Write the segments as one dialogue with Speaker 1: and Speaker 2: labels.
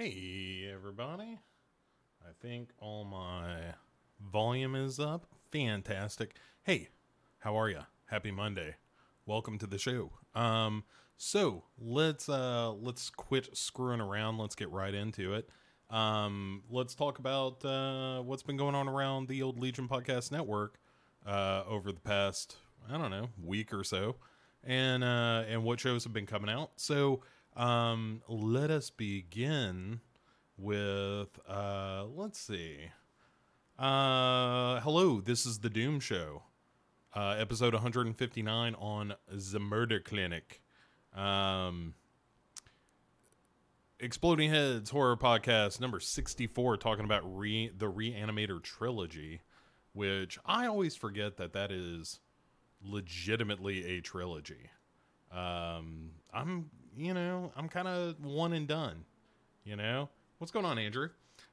Speaker 1: Hey everybody. I think all my volume is up. Fantastic. Hey, how are you? Happy Monday. Welcome to the show. So let's quit screwing around. Let's get right into it. Let's talk about what's been going on around the old Legion Podcast Network over the past, I don't know, week or so, and what shows have been coming out. So let us begin with let's see. Hello, this is the Doom Show, episode 159 on the Murder Clinic. Exploding Heads Horror Podcast number 64, talking about the Reanimator trilogy, which I always forget that is legitimately a trilogy. I'm kind of one and done, What's going on, Andrew?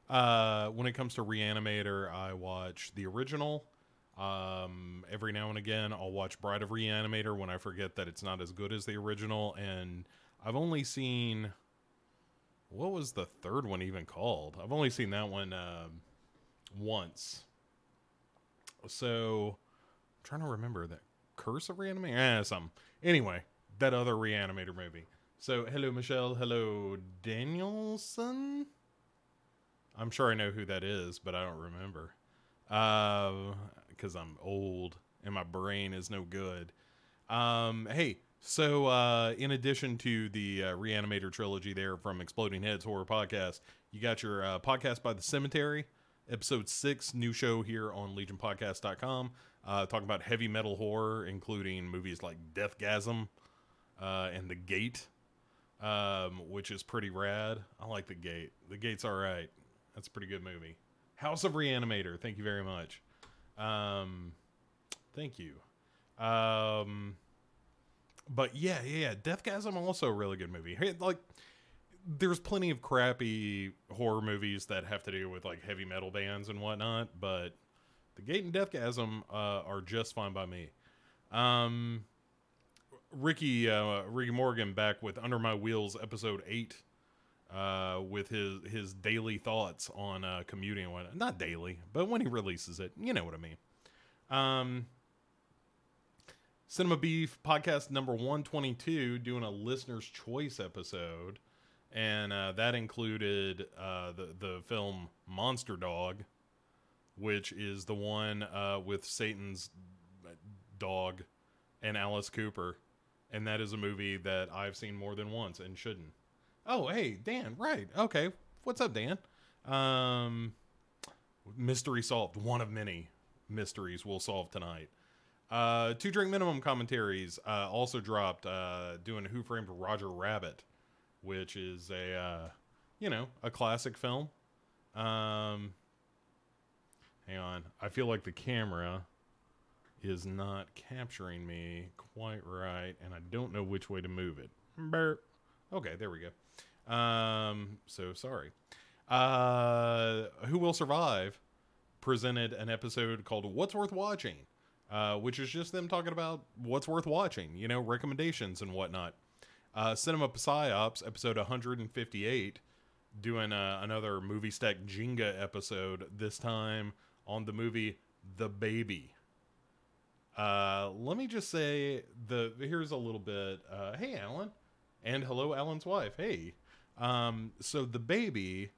Speaker 1: When it comes to Reanimator, I watch the original. Every now and again, I'll watch Bride of Reanimator when I forget that it's not as good as the original. And I've only seen, what was the third one even called? I've only seen that one once. So, I'm trying to remember that. Curse of Reanimator? Something. Anyway, that other Reanimator movie. So, hello, Michelle. Hello, Danielson. I'm sure I know who that is, but I don't remember. Because I'm old and my brain is no good. Hey, so in addition to the Reanimator trilogy there from Exploding Heads Horror Podcast, you got your Podcast by the Cemetery, episode 6, new show here on legionpodcast.com, talking about heavy metal horror, including movies like Deathgasm and The Gate, which is pretty rad. I like The Gate. The Gate's all right. That's a pretty good movie. House of Reanimator. Thank you very much. Thank you. But yeah. Deathgasm, also a really good movie. Hey, like, there's plenty of crappy horror movies that have to do with like heavy metal bands and whatnot, but The Gate and Deathgasm are just fine by me. Ricky Morgan back with Under My Wheels episode 8. With his daily thoughts on commuting and whatnot. Not daily, but when he releases it, you know what I mean. Cinema Beef podcast number 122, doing a listener's choice episode, and that included the film Monster Dog, which is the one with Satan's dog and Alice Cooper, and that is a movie that I've seen more than once and shouldn't. Oh, hey, Dan, right. Okay. What's up, Dan? Mystery solved. One of many mysteries we'll solve tonight. 2 Drink Minimum commentaries also dropped, doing Who Framed Roger Rabbit, which is a classic film. Hang on. I feel like the camera is not capturing me quite right, and I don't know which way to move it. Burp. Okay, there we go. So sorry. Who Will Survive presented an episode called What's Worth Watching, which is just them talking about what's worth watching, recommendations and whatnot. Cinema Psyops, episode 158, doing another Movie Stack Jenga episode, this time on the movie The Baby. Let me just say, here's a little bit. Hey, Alan. And hello, Alan's wife. Hey. So The Baby,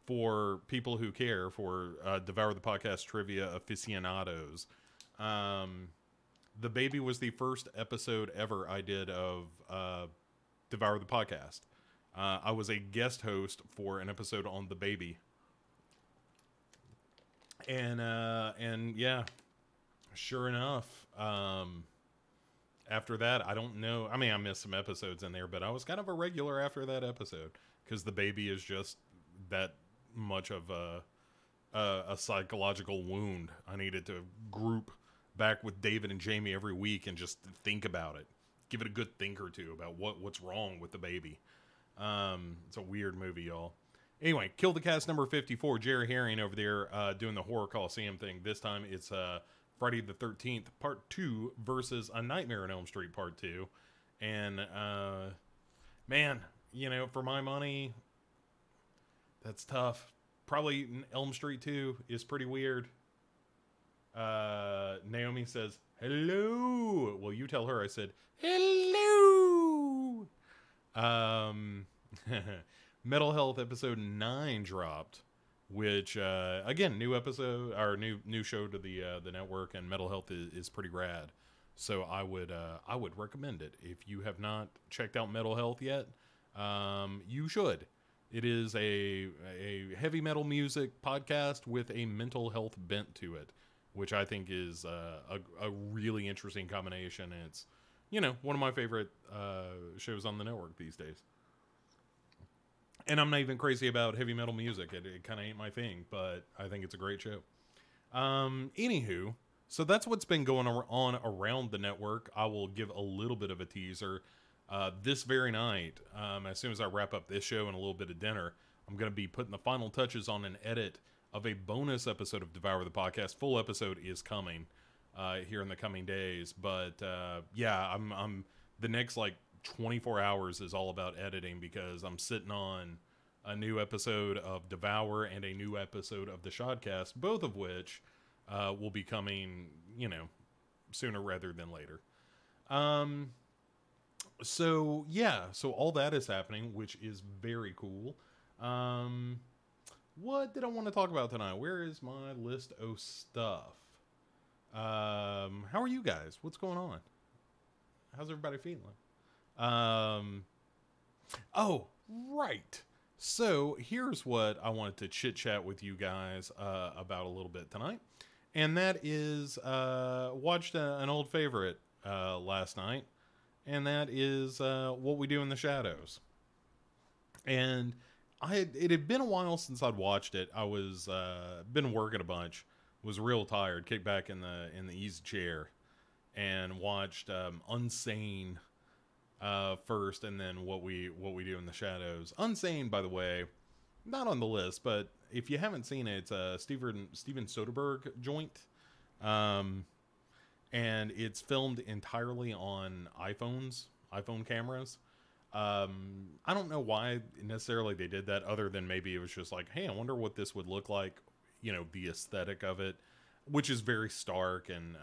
Speaker 1: for people who care, for Devour the Podcast trivia aficionados, The Baby was the first episode ever I did of Devour the Podcast. I was a guest host for an episode on The Baby. And yeah, sure enough, after that, I don't know. I mean, I missed some episodes in there, but I was kind of a regular after that episode because The Baby is just that much of a psychological wound. I needed to group back with David and Jamie every week and just think about it. Give it a good think or two about what's wrong with The Baby. It's a weird movie, y'all. Anyway, Kill the Cast number 54. Jerry Herring over there doing the Horror Coliseum thing. This time it's Friday the 13th, Part 2 versus A Nightmare on Elm Street Part 2. And, man, for my money, That's tough. Probably Elm Street 2 is pretty weird. Naomi says, hello. Well, you tell her I said, hello. Um, Mental Health episode 9 dropped, which, again, new episode, or new show to the network, and Mental Health is pretty rad. So I would recommend it. If you have not checked out Mental Health yet, you should. It is a heavy metal music podcast with a mental health bent to it, which I think is a really interesting combination. It's, one of my favorite shows on the network these days. And I'm not even crazy about heavy metal music. It kind of ain't my thing, but I think it's a great show. Anywho, so that's what's been going on around the network. I will give a little bit of a teaser. This very night, as soon as I wrap up this show and a little bit of dinner, I'm going to be putting the final touches on an edit of a bonus episode of Devour the Podcast. Full episode is coming here in the coming days. But yeah, I'm the next 24 hours is all about editing, because I'm sitting on a new episode of Devour and a new episode of the Shodcast, both of which will be coming, sooner rather than later. So yeah, so all that is happening, which is very cool. What did I want to talk about tonight? Where is my list of stuff? How are you guys? What's going on? How's everybody feeling? Oh, right. So here's what I wanted to chit chat with you guys about a little bit tonight. And that is, watched an old favorite last night. And that is What We Do in the Shadows. And it had been a while since I'd watched it. I was been working a bunch, was real tired, kicked back in the easy chair, and watched Unsane first, and then What We Do in the Shadows. Unsane, by the way, not on the list, but if you haven't seen it, it's a Steven Soderbergh joint. And it's filmed entirely on iPhone cameras. I don't know why necessarily they did that, other than maybe it was just like, hey, I wonder what this would look like, the aesthetic of it, which is very stark and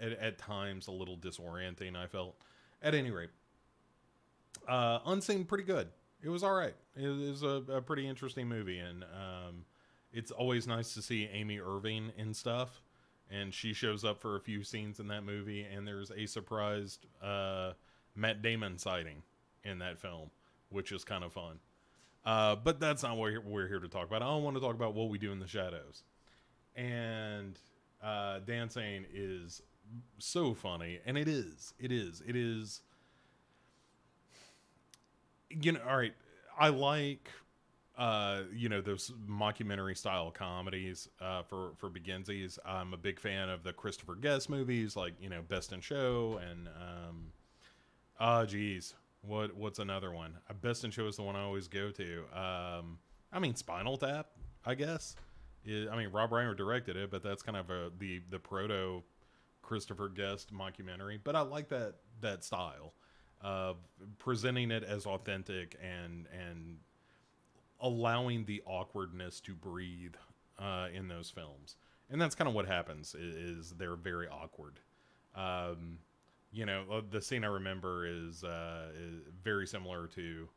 Speaker 1: at times a little disorienting, I felt. At any rate, Unseen, pretty good. It was all right. It was a pretty interesting movie, and it's always nice to see Amy Irving in stuff. And she shows up for a few scenes in that movie, and there's a surprised Matt Damon sighting in that film, which is kind of fun. But that's not what we're here to talk about. I don't want to talk about What We Do in the Shadows. And dancing is so funny, and it is. All right, I like those mockumentary style comedies for beginsies. I'm a big fan of the Christopher Guest movies, like Best in Show, and what's another one? Best in Show is the one I always go to. I mean, Spinal Tap, I guess. Rob Reiner directed it, but that's kind of the proto Christopher Guest mockumentary. But I like that style of presenting it as authentic and allowing the awkwardness to breathe in those films. And that's kind of what happens, is they're very awkward. The scene I remember is very similar to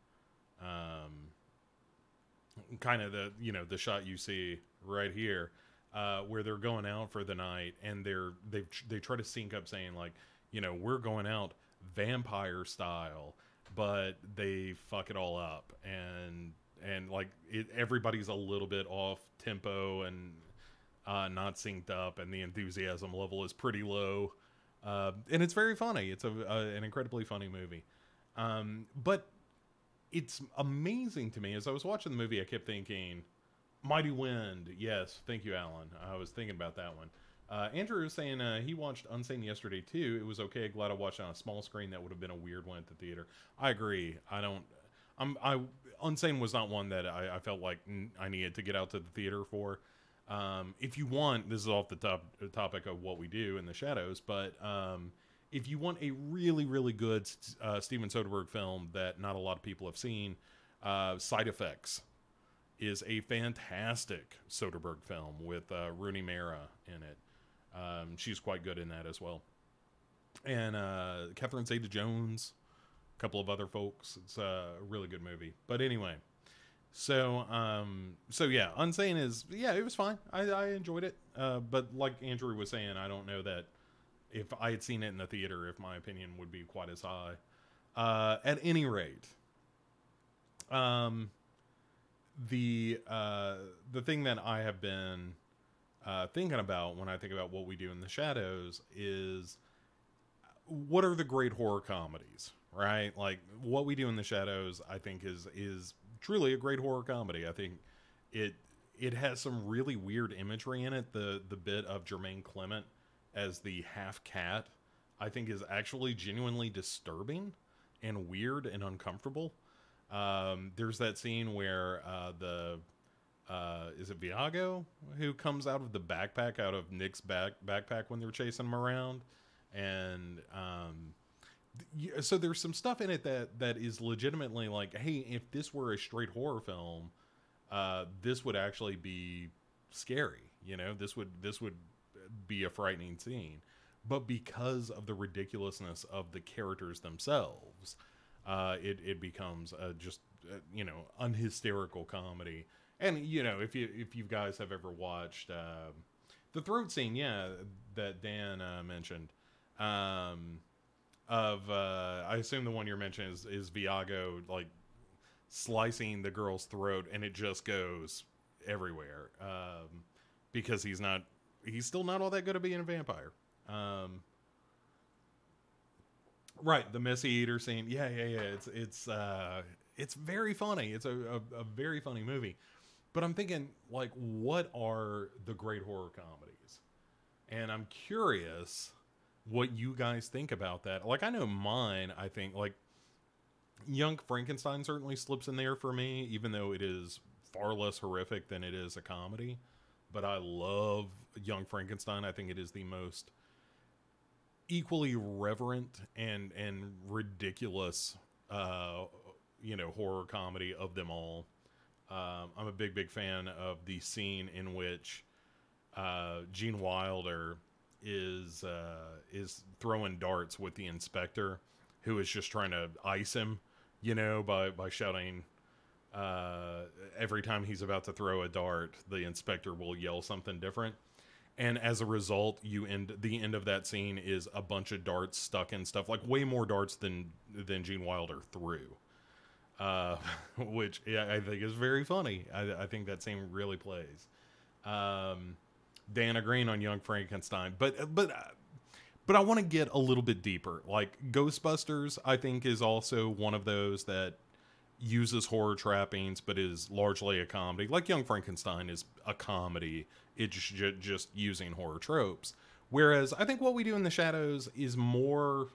Speaker 1: kind of the shot you see right here, where they're going out for the night, and they try to sync up saying, like, we're going out vampire style, but they fuck it all up, and everybody's a little bit off tempo and not synced up, and the enthusiasm level is pretty low, and it's very funny. It's an incredibly funny movie, but it's amazing to me. As I was watching the movie, I kept thinking, Mighty Wind. Yes, thank you, Alan. I was thinking about that one. Andrew was saying he watched Unsane yesterday too. It was okay. Glad I watched it on a small screen. That would have been a weird one at the theater. I agree. Unsane was not one that I felt like I needed to get out to the theater for. If you want, this is off the topic of What We Do in the Shadows, but if you want a really, really good Steven Soderbergh film that not a lot of people have seen, Side Effects is a fantastic Soderbergh film with Rooney Mara in it. She's quite good in that as well. And Catherine Zeta-Jones, a couple of other folks. It's a really good movie. But anyway, so yeah, Unsane is, yeah, it was fine. I enjoyed it. But like Andrew was saying, I don't know that if I had seen it in the theater, if my opinion would be quite as high. At any rate, the thing that I have been thinking about when I think about What We Do in the Shadows is, what are the great horror comedies, right? Like, What We Do in the Shadows, I think is truly a great horror comedy. I think it has some really weird imagery in it. The bit of Jermaine Clement as the half cat, I think, is actually genuinely disturbing and weird and uncomfortable. There's that scene where is it Viago who comes out of the backpack, out of Nick's backpack when they're chasing him around, and so there's some stuff in it that is legitimately like, hey, if this were a straight horror film, this would actually be scary. You know, this would be a frightening scene. But because of the ridiculousness of the characters themselves, it becomes just unhysterical comedy. And if you guys have ever watched the throat scene, yeah, that Dan mentioned, I assume the one you're mentioning is Viago, like, slicing the girl's throat, and it just goes everywhere, because he's still not all that good at being a vampire. Right, the Messy Eater scene. Yeah. It's very funny. It's a very funny movie. But I'm thinking, like, what are the great horror comedies? And I'm curious what you guys think about that. Like, I know mine, I think, like, Young Frankenstein certainly slips in there for me, even though it is far less horrific than it is a comedy. But I love Young Frankenstein. I think it is the most equally reverent and ridiculous horror comedy of them all. I'm a big fan of the scene in which Gene Wilder is throwing darts with the inspector, who is just trying to ice him, by shouting, every time he's about to throw a dart, the inspector will yell something different. And as a result, the end of that scene is a bunch of darts stuck in stuff, like way more darts than Gene Wilder threw. Which, yeah, I think is very funny. I think that scene really plays. Dana Green on Young Frankenstein. But I want to get a little bit deeper. Like, Ghostbusters, I think, is also one of those that uses horror trappings, but is largely a comedy. Like, Young Frankenstein is a comedy. It's just using horror tropes. Whereas I think What We Do in the Shadows is more,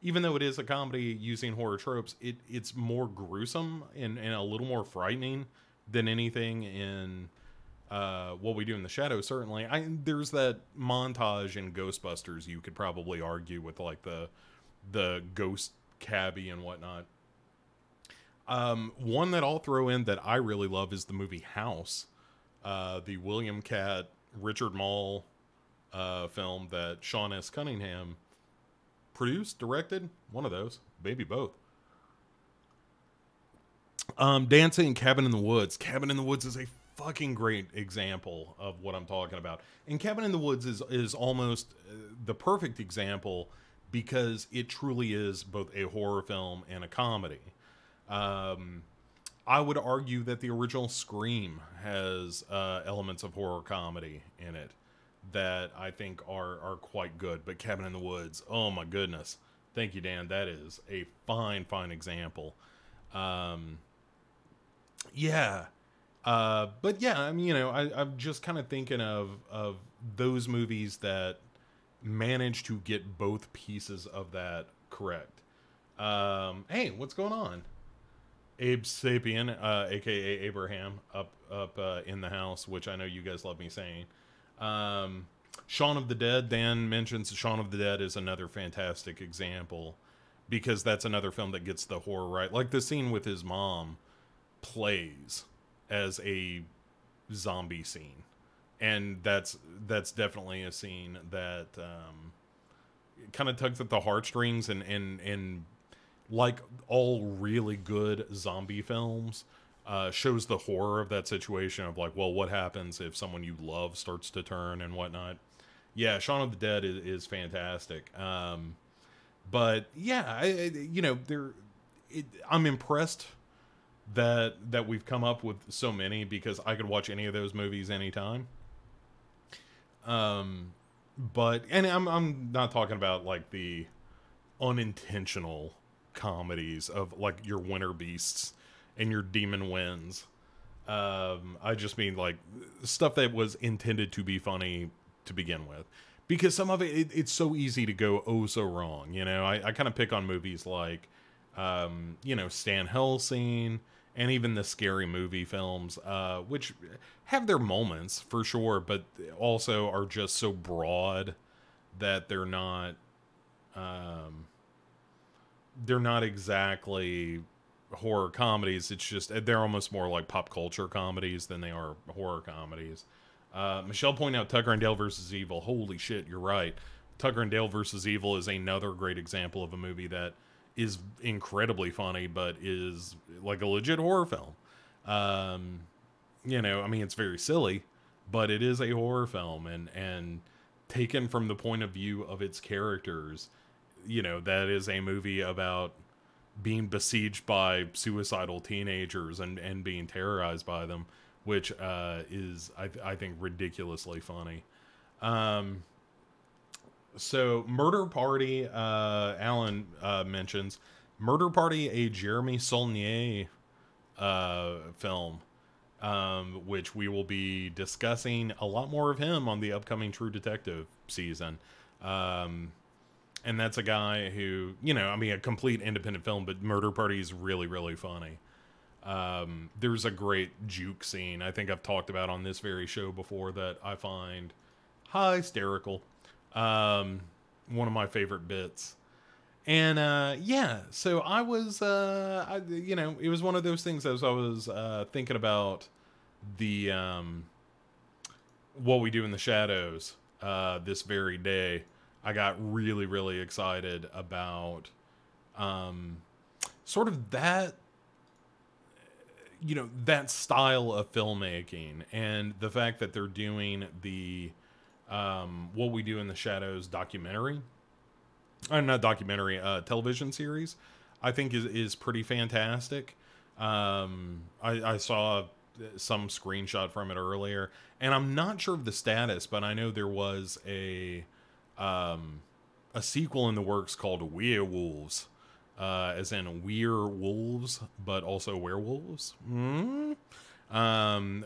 Speaker 1: even though it is a comedy using horror tropes, it's more gruesome and a little more frightening than anything in What We Do in the Shadows, certainly. There's that montage in Ghostbusters you could probably argue with, like, the ghost cabbie and whatnot. One that I'll throw in that I really love is the movie House, the William Catt, Richard Mall film that Sean S. Cunningham produced, directed, one of those, maybe both. Dancing Cabin in the Woods. Cabin in the Woods is a fucking great example of what I'm talking about. And Cabin in the Woods is almost the perfect example because it truly is both a horror film and a comedy. I would argue that the original Scream has elements of horror comedy in it that I think are quite good. But Cabin in the Woods, oh my goodness. Thank you, Dan. That is a fine example. Yeah. But yeah, I mean, I'm just kind of thinking of those movies that manage to get both pieces of that correct. Hey, what's going on? Abe Sapien, aka Abraham, up in the house, which I know you guys love me saying. Shaun of the Dead, Dan mentions Shaun of the Dead is another fantastic example because that's another film that gets the horror right. Like, the scene with his mom plays as a zombie scene, and that's definitely a scene that kind of tugs at the heartstrings, and like all really good zombie films, shows the horror of that situation of like, well, what happens if someone you love starts to turn and whatnot. Yeah, Shaun of the Dead is fantastic. But yeah, I'm impressed that we've come up with so many, because I could watch any of those movies anytime. But and I'm not talking about like the unintentional comedies of like your Winter Beasts and your Demon Winds. I just mean like stuff that was intended to be funny to begin with, because some of it's so easy to go oh so wrong. I kind of pick on movies like Stan Helsing, and even the Scary Movie films, which have their moments for sure, but also are just so broad that they're not exactly horror comedies. It's just they're almost more like pop culture comedies than they are horror comedies. Michelle pointed out Tucker and Dale versus Evil. Holy shit, you're right. Tucker and Dale versus Evil is another great example of a movie that is incredibly funny, but is like a legit horror film. I mean, it's very silly, but it is a horror film, and taken from the point of view of its characters, that is a movie about being besieged by suicidal teenagers and being terrorized by them, which is, I think, ridiculously funny. So Murder Party, Alan mentions Murder Party, a Jeremy Saulnier film, which we will be discussing a lot more of him on the upcoming True Detective season. And that's a guy who, I mean, a complete independent film, but Murder Party is really, really funny. There's a great juke scene I think I've talked about on this very show before that I find hysterical. One of my favorite bits. And yeah, so I was, it was one of those things as I was thinking about the What We Do in the Shadows this very day. I got really, really excited about sort of that, that style of filmmaking, and the fact that they're doing the What We Do in the Shadows documentary. Not documentary, television series, I think is pretty fantastic. I saw some screenshot from it earlier, and I'm not sure of the status, but I know there was a sequel in the works called Werewolves, as in we're wolves, but also werewolves.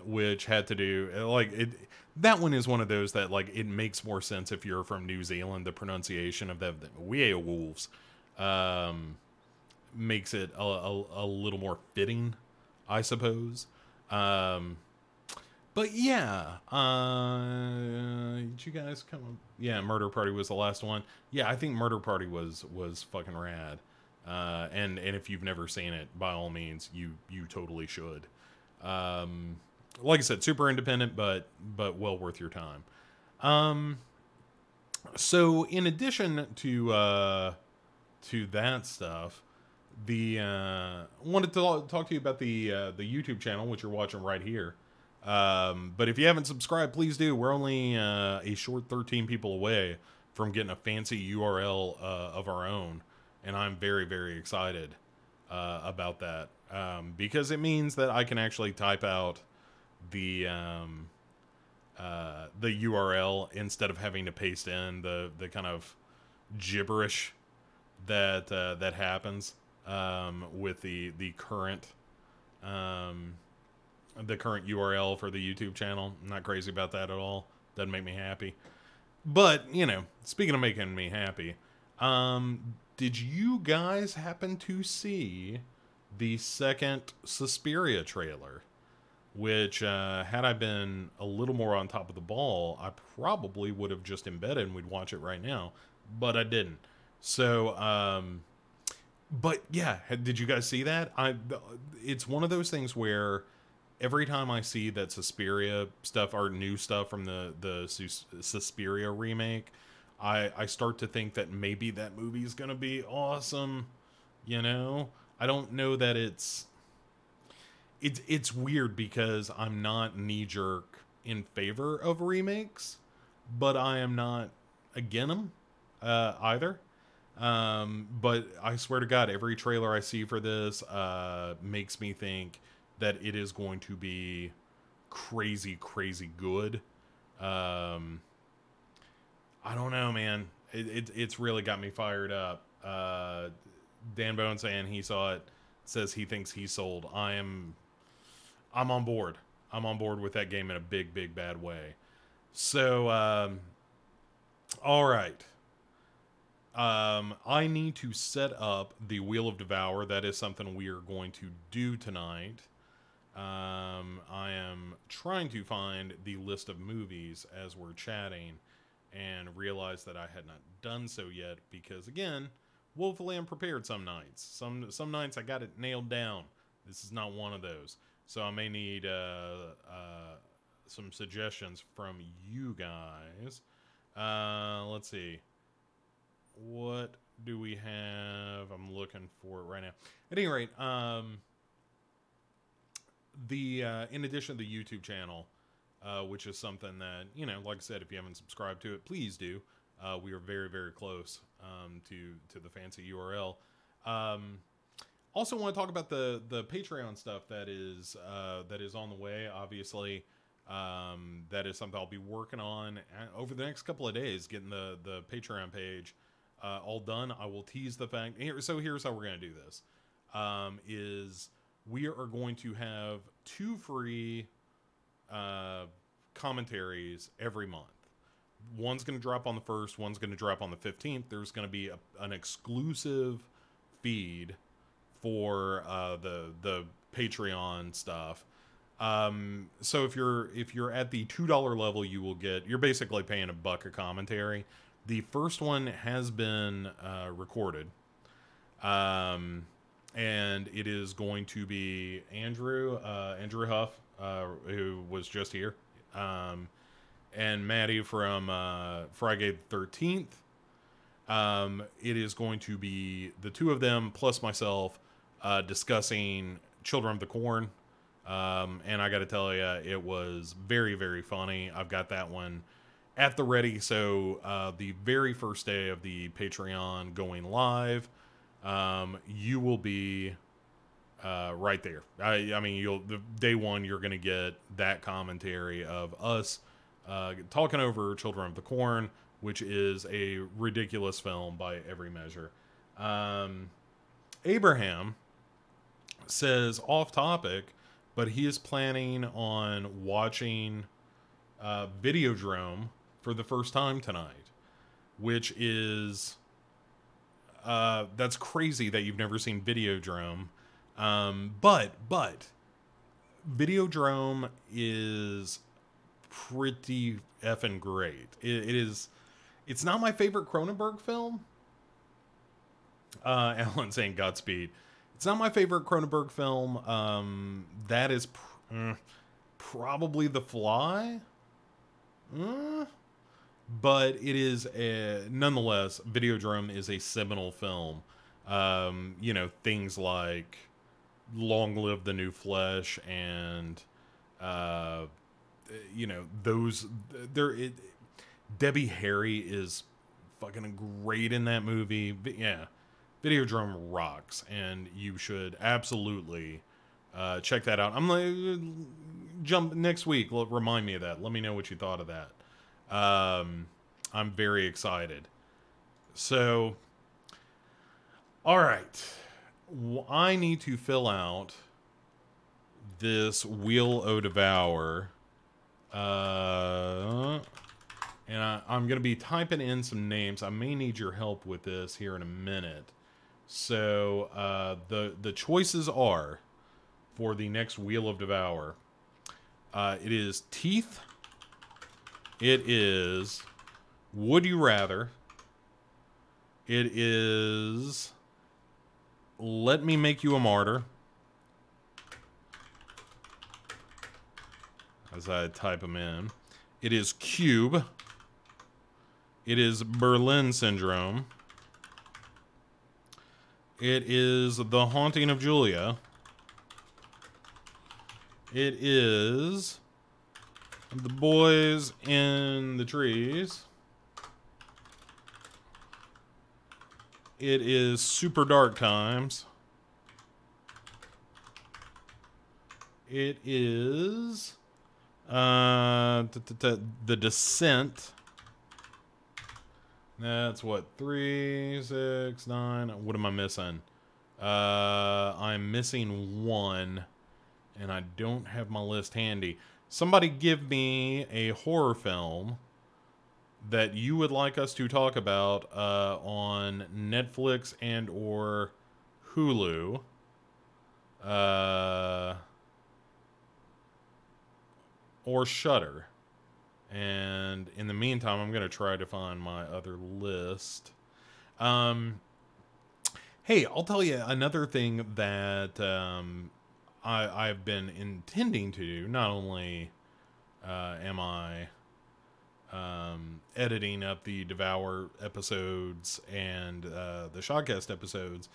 Speaker 1: Which had to do like it. That one is one of those that like it makes more sense if you're from New Zealand. The pronunciation of the werewolves makes it a little more fitting, I suppose. But yeah, did you guys come up? Yeah, Murder Party was the last one. Yeah, I think Murder Party was fucking rad. And if you've never seen it, by all means, you totally should. Like I said, super independent, but well worth your time. So in addition to that stuff, wanted to talk to you about the YouTube channel, which you're watching right here. But if you haven't subscribed, please do. We're only a short 13 people away from getting a fancy URL of our own, and I'm very, very excited about that, because it means that I can actually type out the URL instead of having to paste in the kind of gibberish that happens with the current URL for the YouTube channel. I'm not crazy about that at all. Doesn't make me happy. But, speaking of making me happy, did you guys happen to see the second Suspiria trailer? Which, had I been a little more on top of the ball, I probably would have just embedded and we'd watch it right now. But I didn't. So, but yeah, did you guys see that? It's one of those things where every time I see that Suspiria stuff or new stuff from the Suspiria remake, I start to think that maybe that movie is gonna be awesome. You know, I don't know that it's weird because I'm not knee jerk in favor of remakes, but I am not against them either. But I swear to God, every trailer I see for this makes me think that it is going to be crazy, crazy good. Um, I don't know, man. It's really got me fired up. Dan Bone saying he saw it, says he thinks he's sold. I'm on board. I'm on board with that game in a big, big bad way. So, all right. I need to set up the Wheel of Devour. That is something we are going to do tonight. I am trying to find the list of movies as we're chatting and realize that I had not done so yet because, again, woefully unprepared some nights. Some nights I got it nailed down. This is not one of those. So I may need some suggestions from you guys. Let's see. What do we have? I'm looking for it right now. At any rate, in addition to the YouTube channel, which is something that, you know, like I said, if you haven't subscribed to it, please do. We are very, very close to the fancy URL. Also want to talk about the Patreon stuff that is on the way. Obviously, that is something I'll be working on over the next couple of days, getting the Patreon page all done. I will tease the fact. So here's how we're going to do this. Is we are going to have 2 free commentaries every month. One's going to drop on the 1st, one's going to drop on the 15th. There's going to be an exclusive feed for the Patreon stuff. So if you're at the $2 level, you're basically paying $1 a commentary. The first one has been recorded. And it is going to be Andrew Huff, who was just here, and Maddie from Friday the 13th. It is going to be the 2 of them plus myself discussing Children of the Corn. And I got to tell you, it was very, very funny. I've got that one at the ready. So the very first day of the Patreon going live, you will be right there. I mean, the day one, you're going to get that commentary of us talking over Children of the Corn, which is a ridiculous film by every measure. Abraham says off topic, but he is planning on watching Videodrome for the first time tonight, which is that's crazy that you've never seen Videodrome. But Videodrome is pretty effing great. It's not my favorite Cronenberg film. Alan saying Godspeed. It's not my favorite Cronenberg film. That is probably The Fly. But it is nonetheless, Videodrome is a seminal film. You know, things like Long Live the New Flesh and you know, Debbie Harry is fucking great in that movie. Yeah, Videodrome rocks, and you should absolutely check that out. I'm like, jump next week. Remind me of that. Let me know what you thought of that. I'm very excited. So, all right, I need to fill out this Wheel o' Devour. And I'm going to be typing in some names. I may need your help with this here in a minute. So, the choices are, for the next Wheel of Devour, it is Teeth, it is Would You Rather, it is Let Me Make You a Martyr, as I type them in. It is Cube. It is Berlin Syndrome. It is The Haunting of Julia. It is The Boys in the Trees. It is Super Dark Times. It is The Descent. That's what, 3, 6, 9. What am I missing? I'm missing one, and I don't have my list handy. Somebody give me a horror film that you would like us to talk about on Netflix and or Hulu. Or Shudder. And in the meantime, I'm going to try to find my other list. Hey, I'll tell you another thing that I've been intending to do. Not only am I editing up the Devour episodes and the Shotcast episodes,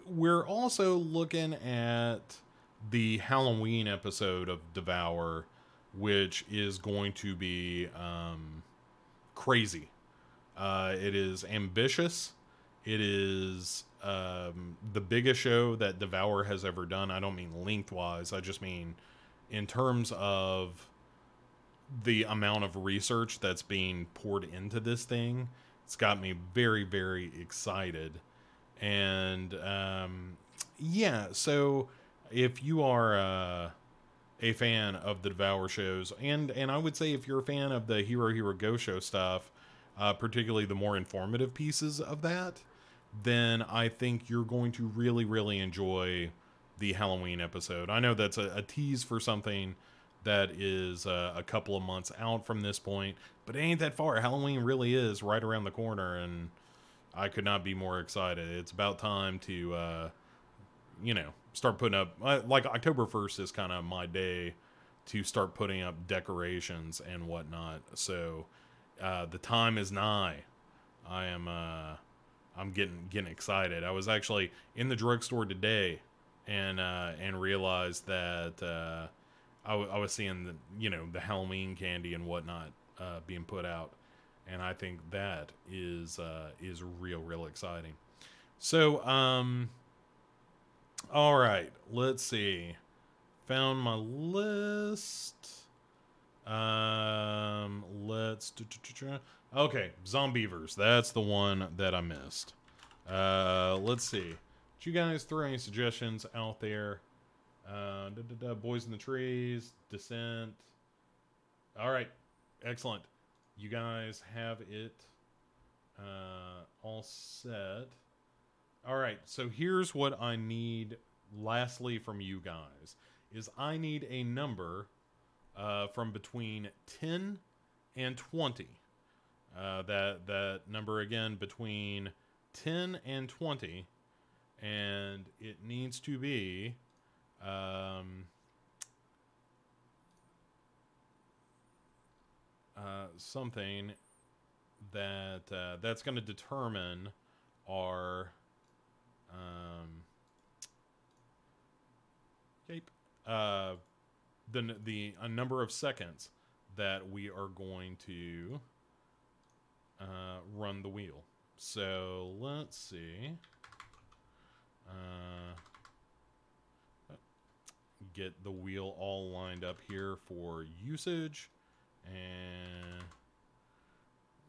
Speaker 1: we're also looking at the Halloween episode of Devour, which is going to be crazy. It is ambitious. It is the biggest show that Devour has ever done. I don't mean lengthwise. I just mean in terms of the amount of research that's being poured into this thing. It's got me very, very excited. And yeah, so if you are a fan of the Devour shows, and I would say if you're a fan of the Hero Go show stuff, particularly the more informative pieces of that, then I think you're going to really, really enjoy the Halloween episode. I know that's a tease for something that is a couple of months out from this point, but it ain't that far. Halloween really is right around the corner, and I could not be more excited. It's about time to, start putting up, like October 1st is kind of my day to start putting up decorations and whatnot. So the time is nigh. I'm getting excited. I was actually in the drugstore today and realized that I was seeing the Halloween candy and whatnot being put out, and I think that is real exciting. So all right, let's see. Found my list. Okay, Zombievers. That's the one that I missed. Let's see. Did you guys throw any suggestions out there? Boys in the Trees, Descent. All right, excellent. You guys have it all set. All right, so here's what I need lastly from you guys is I need a number from between 10 and 20. That number again between 10 and 20, and it needs to be something that that's going to determine our the number of seconds that we are going to run the wheel. So let's see. Get the wheel all lined up here for usage, and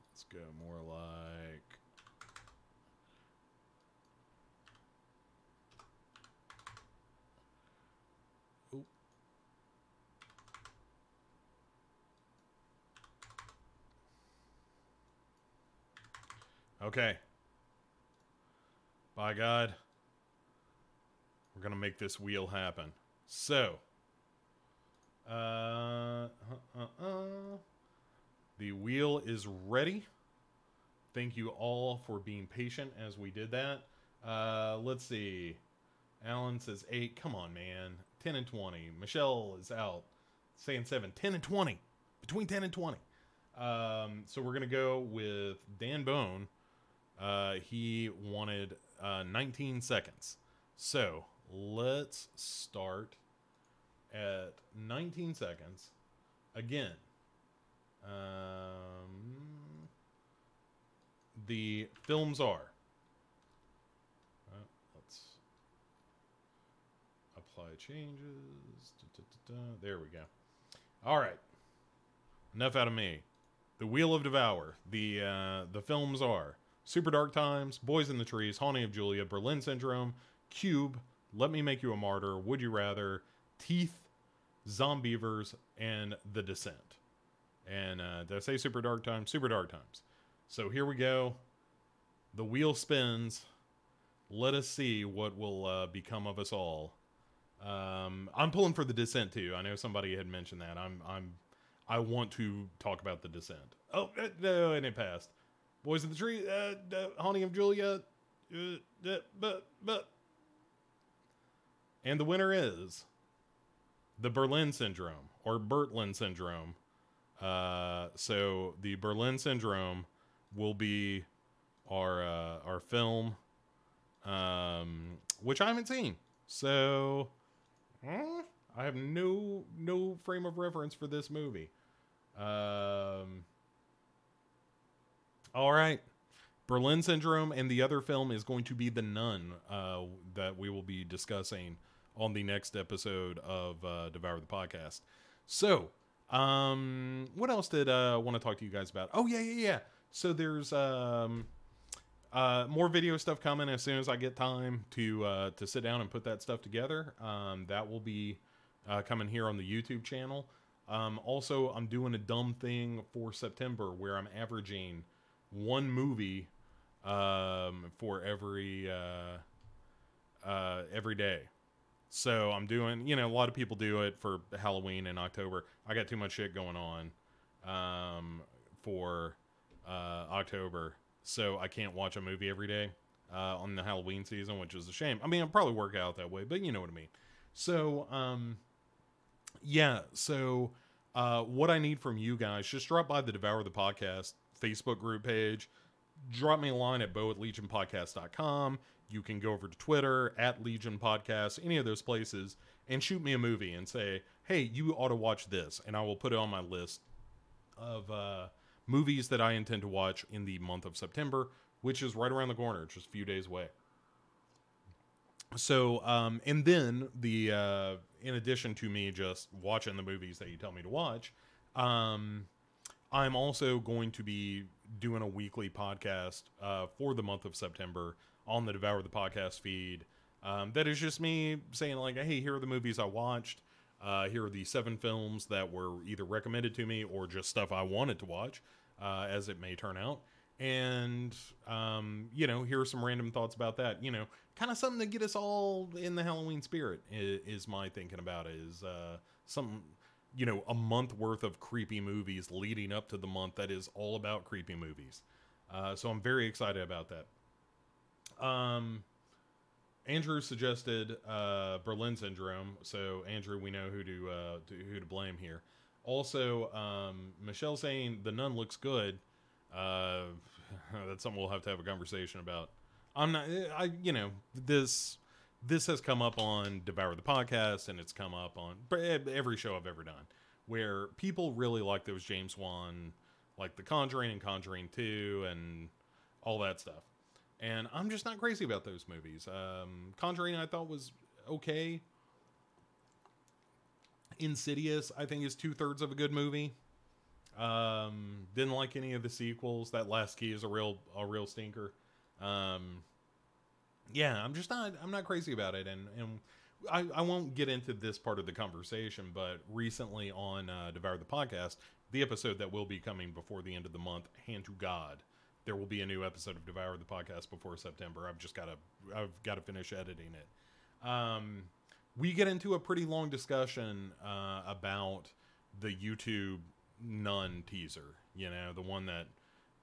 Speaker 1: let's go more like okay. By God, we're going to make this wheel happen. So, the wheel is ready. Thank you all for being patient as we did that. Let's see. Alan says 8. Come on, man. 10 and 20. Michelle is out. saying 7, 10 and 20. Between 10 and 20. So we're going to go with Dan Bone. He wanted 19 seconds. So let's start at 19 seconds. Again, the films are. Let's apply changes. There we go. All right. Enough out of me. The Wheel of Devour. The films are Super Dark Times, Boys in the Trees, Haunting of Julia, Berlin Syndrome, Cube, Let Me Make You a Martyr, Would You Rather, Teeth, Zombievers, and The Descent. And did I say Super Dark Times? Super Dark Times. So here we go. The wheel spins. Let us see what will become of us all. I'm pulling for The Descent too. I know somebody had mentioned that. I want to talk about The Descent. Oh no, and it passed. Boys in the Tree, Haunting of Julia, and the winner is the Berlin Syndrome, or Bertlin Syndrome. So the Berlin Syndrome will be our film, which I haven't seen. So I have no frame of reference for this movie. All right. Berlin Syndrome, and the other film is going to be The Nun, that we will be discussing on the next episode of Devour the Podcast. So, what else did I want to talk to you guys about? Oh, yeah. So there's more video stuff coming as soon as I get time to sit down and put that stuff together. That will be coming here on the YouTube channel. Also, I'm doing a dumb thing for September where I'm averaging one movie for every day. So I'm doing, a lot of people do it for Halloween in October. I got too much shit going on for October, so I can't watch a movie every day on the Halloween season, which is a shame. I mean, I'll probably work out that way, but you know what I mean. So, So, what I need from you guys, just drop by the Devour the Podcast Facebook group page. Drop me a line at bo@legionpodcast.com. You can go over to Twitter at Legion Podcast, any of those places, and shoot me a movie and say, hey, you ought to watch this. And I will put it on my list of movies that I intend to watch in the month of September, which is right around the corner, just a few days away. So, and then in addition to me just watching the movies that you tell me to watch, I'm also going to be doing a weekly podcast for the month of September on the Devour the Podcast feed. That is just me saying like, hey, here are the movies I watched. Here are the 7 films that were either recommended to me or just stuff I wanted to watch, as it may turn out. And, here are some random thoughts about that. Kind of something to get us all in the Halloween spirit is my thinking about it. Is something, a month worth of creepy movies leading up to the month that is all about creepy movies. So I'm very excited about that. Andrew suggested Berlin Syndrome. So Andrew, we know who to blame here. Also, Michelle saying The Nun looks good. That's something we'll have to have a conversation about. This has come up on Devour the Podcast, and it's come up on every show I've ever done, where people really like those James Wan, like The Conjuring and Conjuring 2 and all that stuff. And I'm just not crazy about those movies. Conjuring I thought was okay. Insidious I think is 2/3 of a good movie. Didn't like any of the sequels. That last key is a real stinker. I'm not crazy about it. And I won't get into this part of the conversation, but recently on Devour the Podcast, the episode that will be coming before the end of the month, Hand to God, there will be a new episode of Devour the Podcast before September. I've got to finish editing it. We get into a pretty long discussion about the YouTube Nun teaser, the one that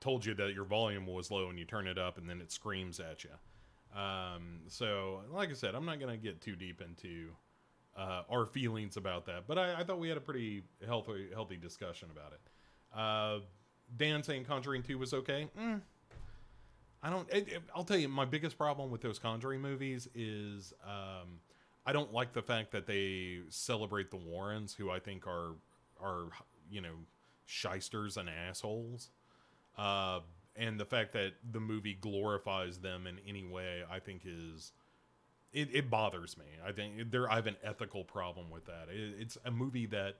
Speaker 1: told you that your volume was low and you turn it up and then it screams at you. So like I said, I'm not going to get too deep into our feelings about that. But I thought we had a pretty healthy discussion about it. Dan saying Conjuring 2 was okay. I'll tell you, my biggest problem with those Conjuring movies is I don't like the fact that they celebrate the Warrens, who I think are shysters and assholes. And the fact that the movie glorifies them in any way, I think it bothers me. I have an ethical problem with that. It's a movie that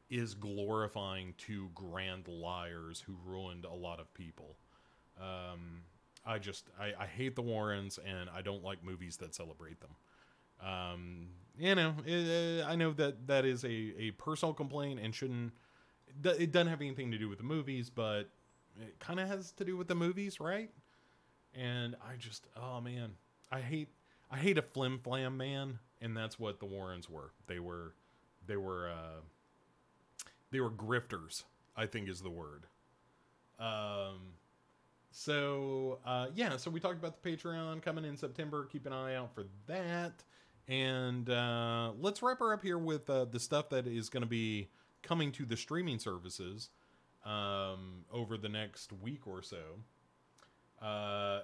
Speaker 1: is glorifying two grand liars who ruined a lot of people. I hate the Warrens, and I don't like movies that celebrate them. I know that is a personal complaint and it doesn't have anything to do with the movies, but it kind of has to do with the movies, right? And oh man, I hate a flim flam man, and that's what the Warrens were. They were grifters, I think is the word. So we talked about the Patreon coming in September. Keep an eye out for that. And let's wrap her up here with the stuff that is going to be coming to the streaming services over the next week or so.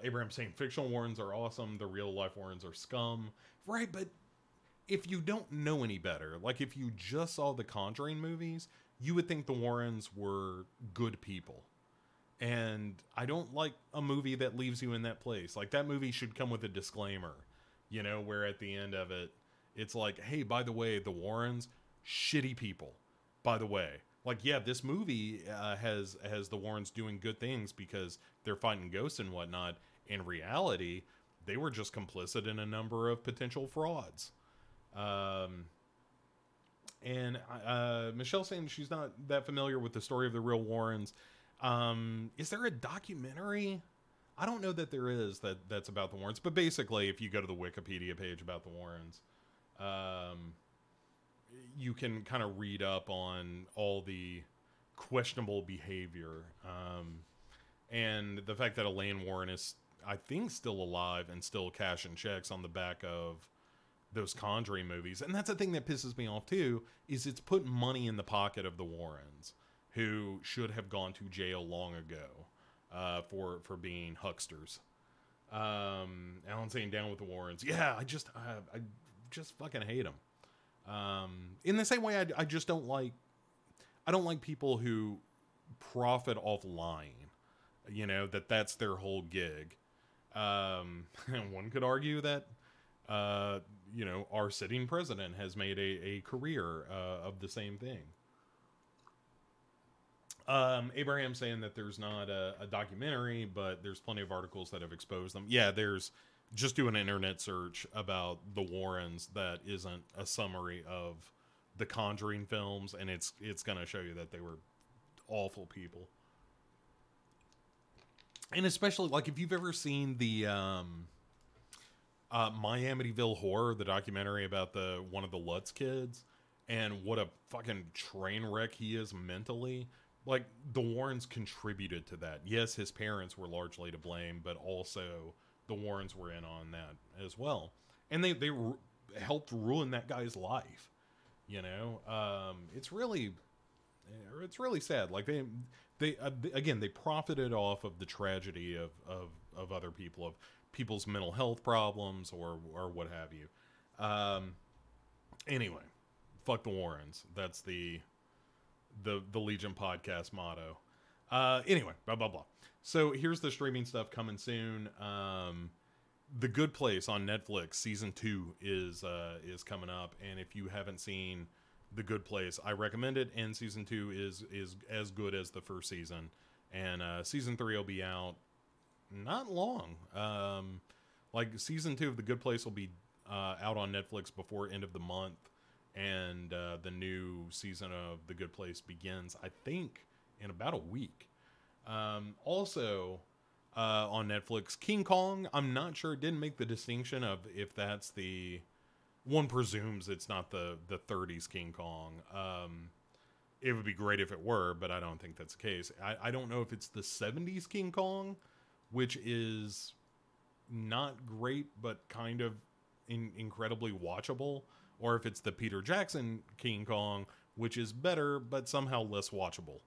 Speaker 1: Abraham saying fictional Warrens are awesome. The real life Warrens are scum. Right, but if you don't know any better, like if you just saw the Conjuring movies, you would think the Warrens were good people. And I don't like a movie that leaves you in that place. Like, that movie should come with a disclaimer, where at the end of it, it's like, hey, by the way, the Warrens, shitty people. By the way, like, yeah, this movie has the Warrens doing good things because they're fighting ghosts and whatnot. In reality, they were just complicit in a number of potential frauds. And Michelle saying she's not that familiar with the story of the real Warrens. Is there a documentary? I don't know that there is that's about the Warrens, but basically if you go to the Wikipedia page about the Warrens, you can kind of read up on all the questionable behavior. And the fact that Elaine Warren is, I think, still alive and still cashing checks on the back of those Conjuring movies. And that's the thing that pisses me off too, is it's putting money in the pocket of the Warrens, who should have gone to jail long ago for being hucksters. Alan saying down with the Warrens. Yeah, I just fucking hate them. In the same way, I just don't like people who profit off lying. That's their whole gig. And one could argue that our sitting president has made a career of the same thing. Abraham saying that there's not a documentary, but there's plenty of articles that have exposed them. Yeah, just do an internet search about the Warrens that isn't a summary of the Conjuring films, and it's going to show you that they were awful people. And especially, like, if you've ever seen the Miamityville Horror, the documentary about one of the Lutz kids, and what a fucking train wreck he is mentally. Like, the Warrens contributed to that. Yes, his parents were largely to blame, but also the Warrens were in on that as well. And they helped ruin that guy's life. It's really sad. Like, they profited off of the tragedy of other people, of people's mental health problems or what have you. Anyway, fuck the Warrens. That's the Legion podcast motto. Anyway, blah blah blah. So here's the streaming stuff coming soon. The Good Place on Netflix season 2 is coming up, and if you haven't seen The Good Place, I recommend it. And season 2 is as good as the first season, and season 3 will be out not long. Like, season 2 of The Good Place will be out on Netflix before end of the month. And the new season of The Good Place begins, I think, in about a week. Also, on Netflix, King Kong. I'm not sure. It didn't make the distinction of if that's the... One presumes it's not the 30s King Kong. It would be great if it were, but I don't think that's the case. I don't know if it's the 70s King Kong, which is not great, but kind of incredibly watchable, or if it's the Peter Jackson King Kong, which is better but somehow less watchable.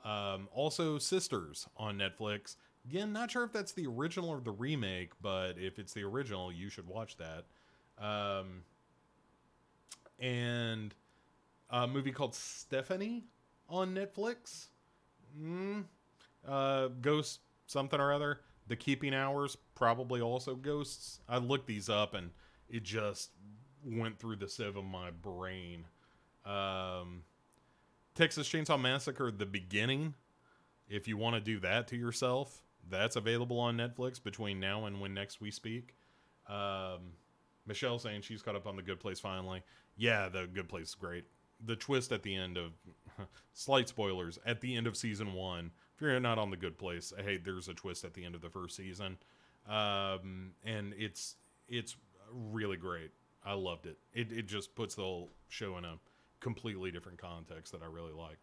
Speaker 1: Also, Sisters on Netflix. Again, not sure if that's the original or the remake, but if it's the original, you should watch that. And a movie called Stephanie on Netflix. Ghost something or other. The Keeping Hours, probably also ghosts. I looked these up and it just went through the sieve of my brain. Texas Chainsaw Massacre, The Beginning. If you want to do that to yourself, that's available on Netflix between now and when next we speak. Michelle saying she's caught up on The Good Place finally. Yeah, The Good Place is great. The twist at the end of, slight spoilers, at the end of season 1. If you're not on The Good Place, hey, there's a twist at the end of the first season. And it's really great. I loved it. It just puts the whole show in a completely different context that I really like.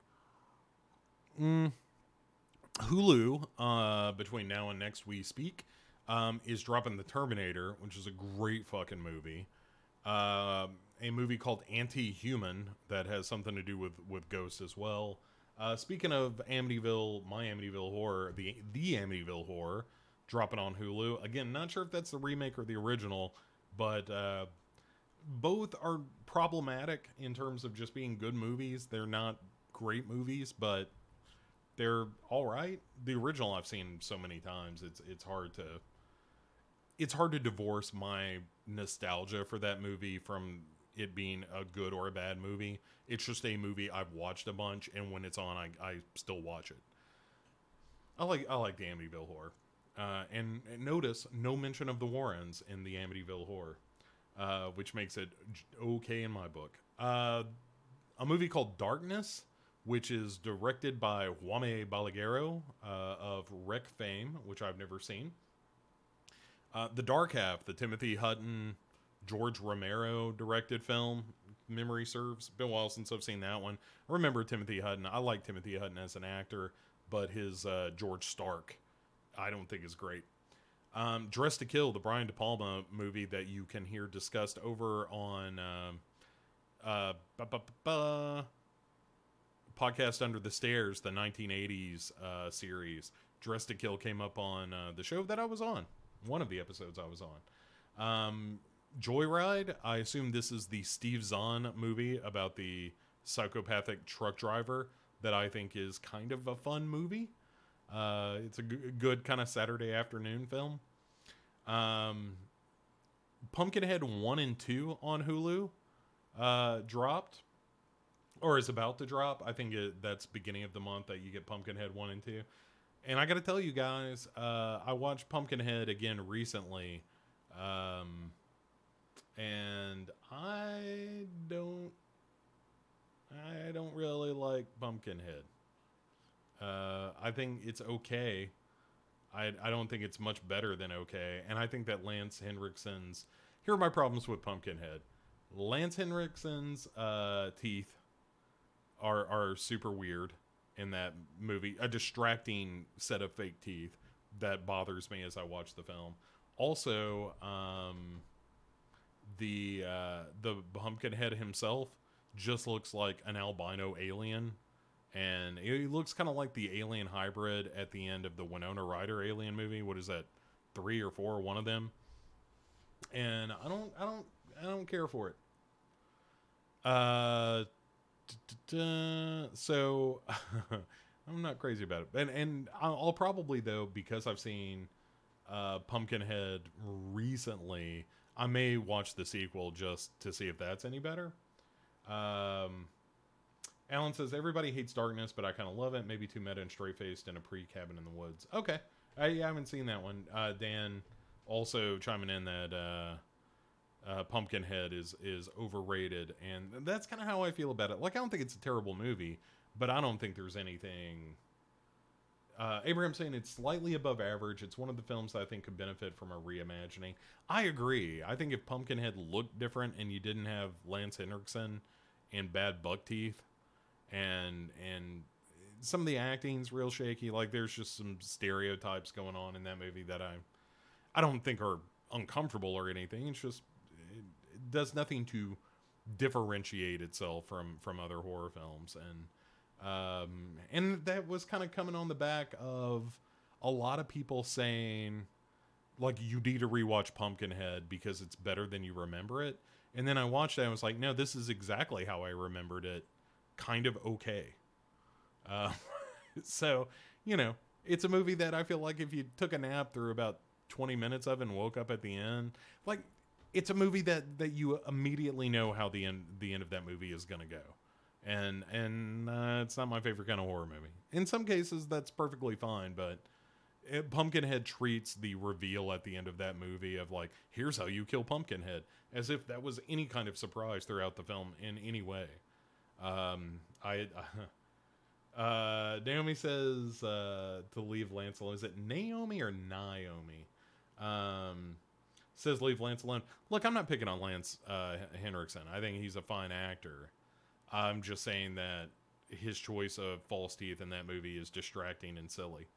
Speaker 1: Hulu, between now and next we speak, is dropping The Terminator, which is a great fucking movie. A movie called Anti-Human that has something to do with ghosts as well. Speaking of Amityville, my Amityville Horror, the Amityville Horror, dropping on Hulu. Again, not sure if that's the remake or the original, but both are problematic in terms of just being good movies. They're not great movies, but they're all right. The original I've seen so many times, it's hard to divorce my nostalgia for that movie from it being a good or a bad movie. It's just a movie I've watched a bunch, and when it's on, I still watch it. I like the Amityville Horror. And notice no mention of the Warrens in the Amityville Horror, which makes it okay in my book. A movie called Darkness, which is directed by Juame Balaguero of Rec fame, which I've never seen. The Dark Half, the Timothy Hutton, George Romero directed film, memory serves. Been a while since I've seen that one. I remember Timothy Hutton. I like Timothy Hutton as an actor, but his George Stark, I don't think is great. Dressed to Kill, the Brian De Palma movie that you can hear discussed over on Podcast Under the Stairs, the 1980s series. Dressed to Kill came up on the show that I was on. One of the episodes I was on. Joyride, I assume this is the Steve Zahn movie about the psychopathic truck driver that I think is kind of a fun movie. It's a good kind of Saturday afternoon film. Pumpkinhead 1 and 2 on Hulu dropped, or is about to drop. I think that's beginning of the month that you get Pumpkinhead 1 and 2. And I got to tell you guys, I watched Pumpkinhead again recently, and I don't really like Pumpkinhead. I think it's okay. I don't think it's much better than okay. And I think that Lance Henriksen's... Here are my problems with Pumpkinhead. Lance Henriksen's teeth are super weird in that movie. A distracting set of fake teeth that bothers me as I watch the film. Also, the Pumpkinhead himself just looks like an albino alien. And he looks kind of like the alien hybrid at the end of the Winona Ryder alien movie. What is that? 3 or 4, one of them. And I don't care for it. So I'm not crazy about it. And I'll probably, though, because I've seen Pumpkinhead recently, I may watch the sequel just to see if that's any better. Alan says, everybody hates Darkness, but I kind of love it. Maybe too meta and straight-faced in a pre-Cabin in the Woods. Okay. I haven't seen that one. Dan also chiming in that Pumpkinhead is overrated. And that's kind of how I feel about it. Like, I don't think it's a terrible movie, but I don't think there's anything... Abraham saying it's slightly above average. It's one of the films that I think could benefit from a reimagining. I agree. I think if Pumpkinhead looked different and you didn't have Lance Henriksen and bad buck teeth, and some of the acting's real shaky. Like, there's just some stereotypes going on in that movie that I don't think are uncomfortable or anything. It's just, it does nothing to differentiate itself from other horror films. And that was kind of coming on the back of a lot of people saying, like, you need to rewatch Pumpkinhead because it's better than you remember it. And then I watched it and I was like, no, this is exactly how I remembered it. Kind of okay. Uh, so, you know, it's a movie that I feel like if you took a nap through about 20 minutes of and woke up at the end, like, it's a movie that you immediately know how the end of that movie is going to go. And it's not my favorite kind of horror movie. In some cases, that's perfectly fine, but Pumpkinhead treats the reveal at the end of that movie of like, here's how you kill Pumpkinhead, as if that was any kind of surprise throughout the film in any way. Naomi says to leave Lance alone. Is it Naomi or Naomi? Says leave Lance alone. Look, I'm not picking on Lance Henriksen. I think he's a fine actor. I'm just saying that his choice of false teeth in that movie is distracting and silly.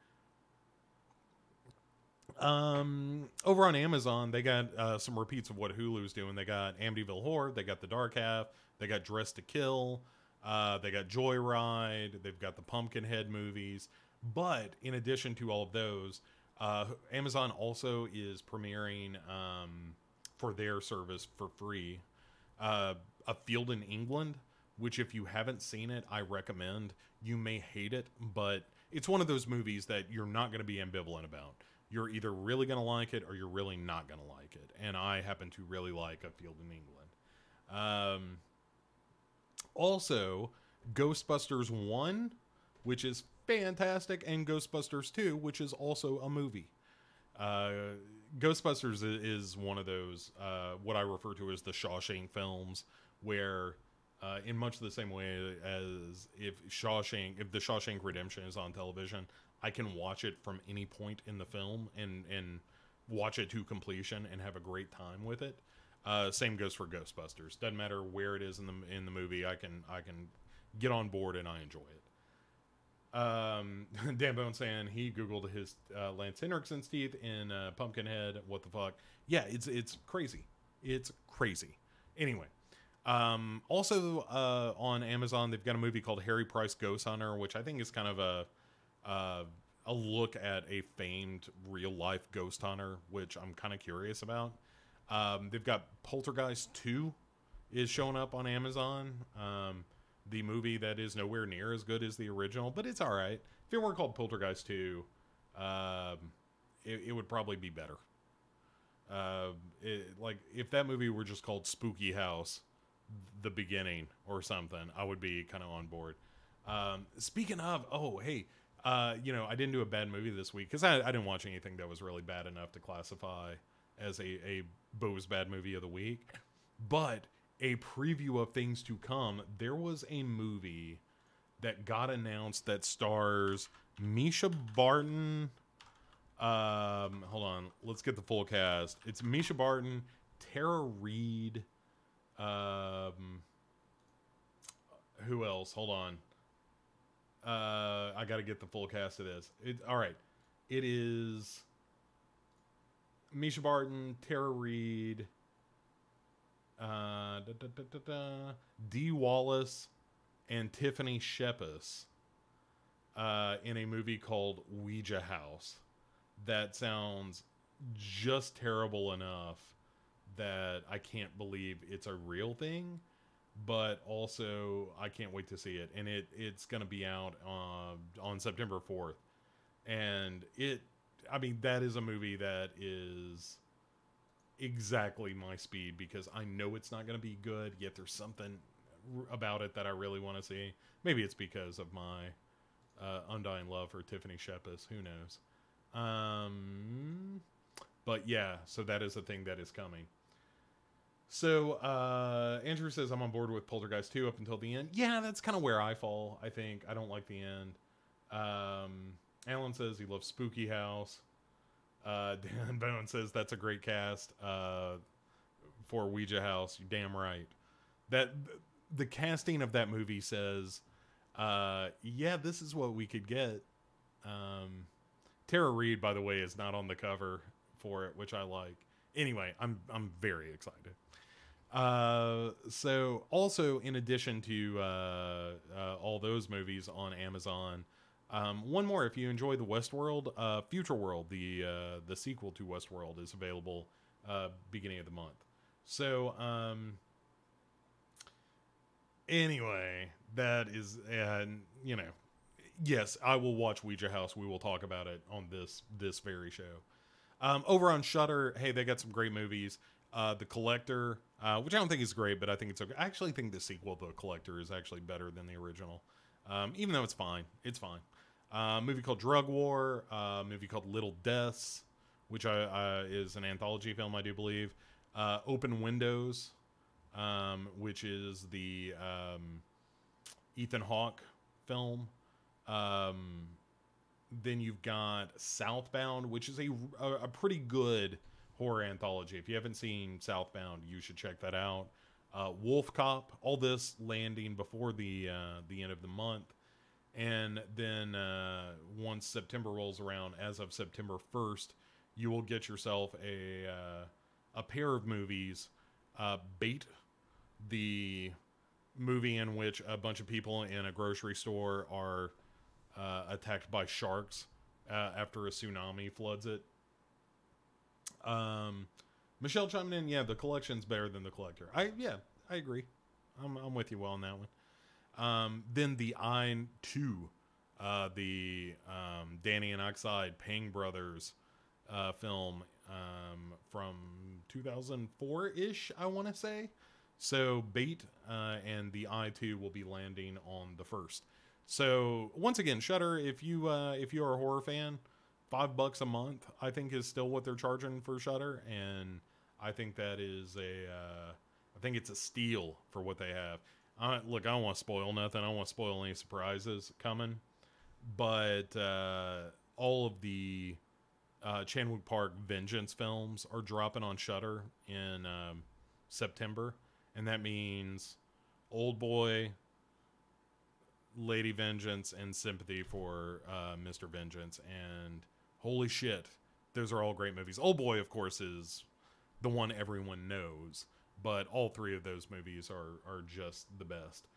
Speaker 1: Over on Amazon, they got some repeats of what Hulu's doing. They got Amityville Horror, they got The Dark Half, they got Dress to Kill, they got Joyride, they've got the Pumpkinhead movies. But in addition to all of those, Amazon also is premiering for their service for free A Field in England, which if you haven't seen it, I recommend. You may hate it, but it's one of those movies that you're not going to be ambivalent about. You're either really going to like it or you're really not going to like it. And I happen to really like A Field in England. Also, Ghostbusters 1, which is fantastic, and Ghostbusters 2, which is also a movie. Ghostbusters is one of those, what I refer to as the Shawshank films, where in much the same way as if the Shawshank Redemption is on television, I can watch it from any point in the film and watch it to completion and have a great time with it. Same goes for Ghostbusters. Doesn't matter where it is in the movie, I can get on board and I enjoy it. Dan Bone saying he Googled his Lance Henriksen's teeth in Pumpkinhead. What the fuck? Yeah, it's crazy. It's crazy. Anyway. Also on Amazon, they've got a movie called Harry Price Ghost Hunter, which I think is kind of a look at a famed real life ghost hunter, which I'm kind of curious about. They've got Poltergeist 2 is showing up on Amazon. The movie that is nowhere near as good as the original, but it's all right. If it weren't called Poltergeist 2, it would probably be better. Like if that movie were just called Spooky House, the beginning or something, I would be kind of on board. Speaking of, I didn't do a bad movie this week because I didn't watch anything that was really bad enough to classify as a Bo's bad movie of the week. But a preview of things to come, there was a movie that got announced that stars Misha Barton. Hold on, let's get the full cast. It's Misha Barton, Tara Reid. Who else? Hold on. I got to get the full cast of this. All right. It is Misha Barton, Tara Reid, Dee Wallace, and Tiffany Shepis in a movie called Ouija House. That sounds just terrible enough that I can't believe it's a real thing, but also I can't wait to see it. And it's going to be out on September 4th. And that is a movie that is exactly my speed because I know it's not going to be good, yet there's something about it that I really want to see. Maybe it's because of my undying love for Tiffany Shepis. Who knows? But yeah, so that is a thing that is coming. So Andrew says I'm on board with Poltergeist 2 up until the end. Yeah, that's kind of where I fall, I think. I don't like the end. Alan says he loves Spooky House. Dan Bone says that's a great cast for Ouija House. You're damn right. That the casting of that movie says, yeah, this is what we could get. Tara Reid, by the way, is not on the cover for it, which I like. Anyway, I'm very excited. So also in addition to all those movies on Amazon, one more. If you enjoy the Westworld, Future World, the sequel to Westworld, is available beginning of the month. So anyway, that is you know, yes, I will watch Ouija House. We will talk about it on this very show. Over on Shudder, hey, they got some great movies. The Collector, which I don't think is great, but I think it's okay. I actually think the sequel, The Collector, is actually better than the original. Even though it's fine. It's fine. Movie called Drug War. Movie called Little Deaths, which is an anthology film, I do believe. Open Windows, which is the Ethan Hawke film. Then you've got Southbound, which is a pretty good horror anthology. If you haven't seen Southbound, you should check that out. Wolf Cop, all this landing before the end of the month. And then once September rolls around, as of September 1st, you will get yourself a pair of movies. Bait, the movie in which a bunch of people in a grocery store are attacked by sharks after a tsunami floods it. Michelle chiming in, yeah, the collection's better than the collector. I agree. I'm with you well on that one. Then the I 2, the Danny and Oxide Pang Brothers film from 2004-ish, I want to say. So Bait and the I 2 will be landing on the 1st. So once again, Shudder, if you are a horror fan, $5 a month, I think, is still what they're charging for Shudder, and I think that is I think it's a steal for what they have. Look, I don't want to spoil nothing. I don't want to spoil any surprises coming, but all of the Chan-wook Park Vengeance films are dropping on Shudder in September, and that means Old Boy, Lady Vengeance, and Sympathy for Mr. Vengeance. And holy shit, those are all great movies. Old Boy, of course, is the one everyone knows, but all three of those movies are just the best.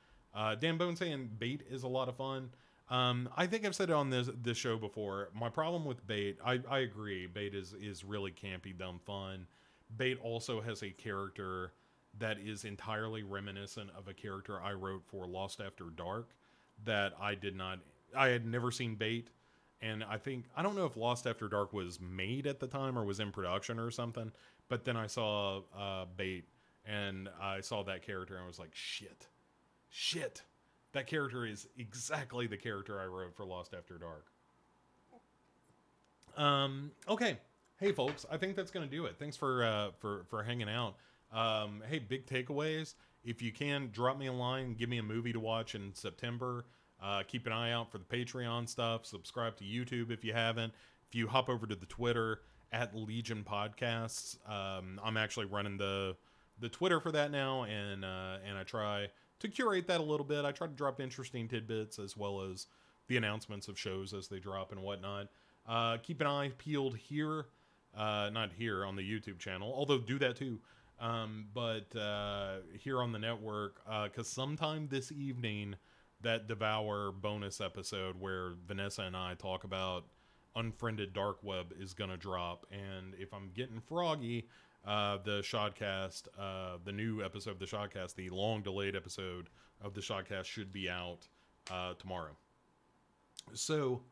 Speaker 1: Dan Bone saying Bait is a lot of fun. I think I've said it on this show before. My problem with Bait, I agree, Bait is really campy, dumb fun. Bait also has a character that is entirely reminiscent of a character I wrote for Lost After Dark that I had never seen Bait. And I don't know if Lost After Dark was made at the time or was in production or something, but then I saw Bait, and I saw that character, and I was like, shit, that character is exactly the character I wrote for Lost After Dark. Okay, hey folks, I think that's gonna do it. Thanks for hanging out. Hey, big takeaways. If you can, drop me a line, give me a movie to watch in September. Keep an eye out for the Patreon stuff. Subscribe to YouTube if you haven't. If you hop over to the Twitter at Legion Podcasts, I'm actually running the Twitter for that now, and I try to curate that a little bit. I try to drop interesting tidbits as well as the announcements of shows as they drop and whatnot. Keep an eye peeled here, not here on the YouTube channel, although do that too. But here on the network, because sometime this evening, that Devour bonus episode where Vanessa and I talk about Unfriended Dark Web is going to drop. And if I'm getting froggy, the Shotcast, the new episode of the Shotcast, the long-delayed episode of the Shotcast should be out tomorrow. So,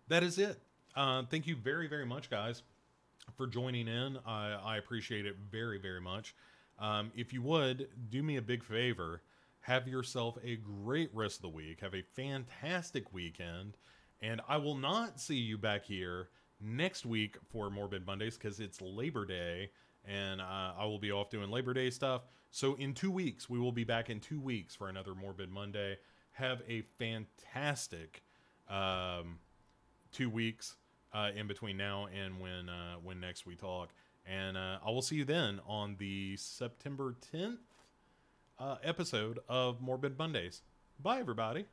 Speaker 1: that is it. Thank you very, very much, guys, for joining in. I appreciate it very, very much. If you would, do me a big favor. Have yourself a great rest of the week. Have a fantastic weekend. And I will not see you back here next week for Morbid Mondays because it's Labor Day. And I will be off doing Labor Day stuff. So in 2 weeks, we will be back in 2 weeks for another Morbid Monday. Have a fantastic 2 weeks in between now and when next we talk. And I will see you then on the September 10th episode of Morbid Mondays. Bye, everybody.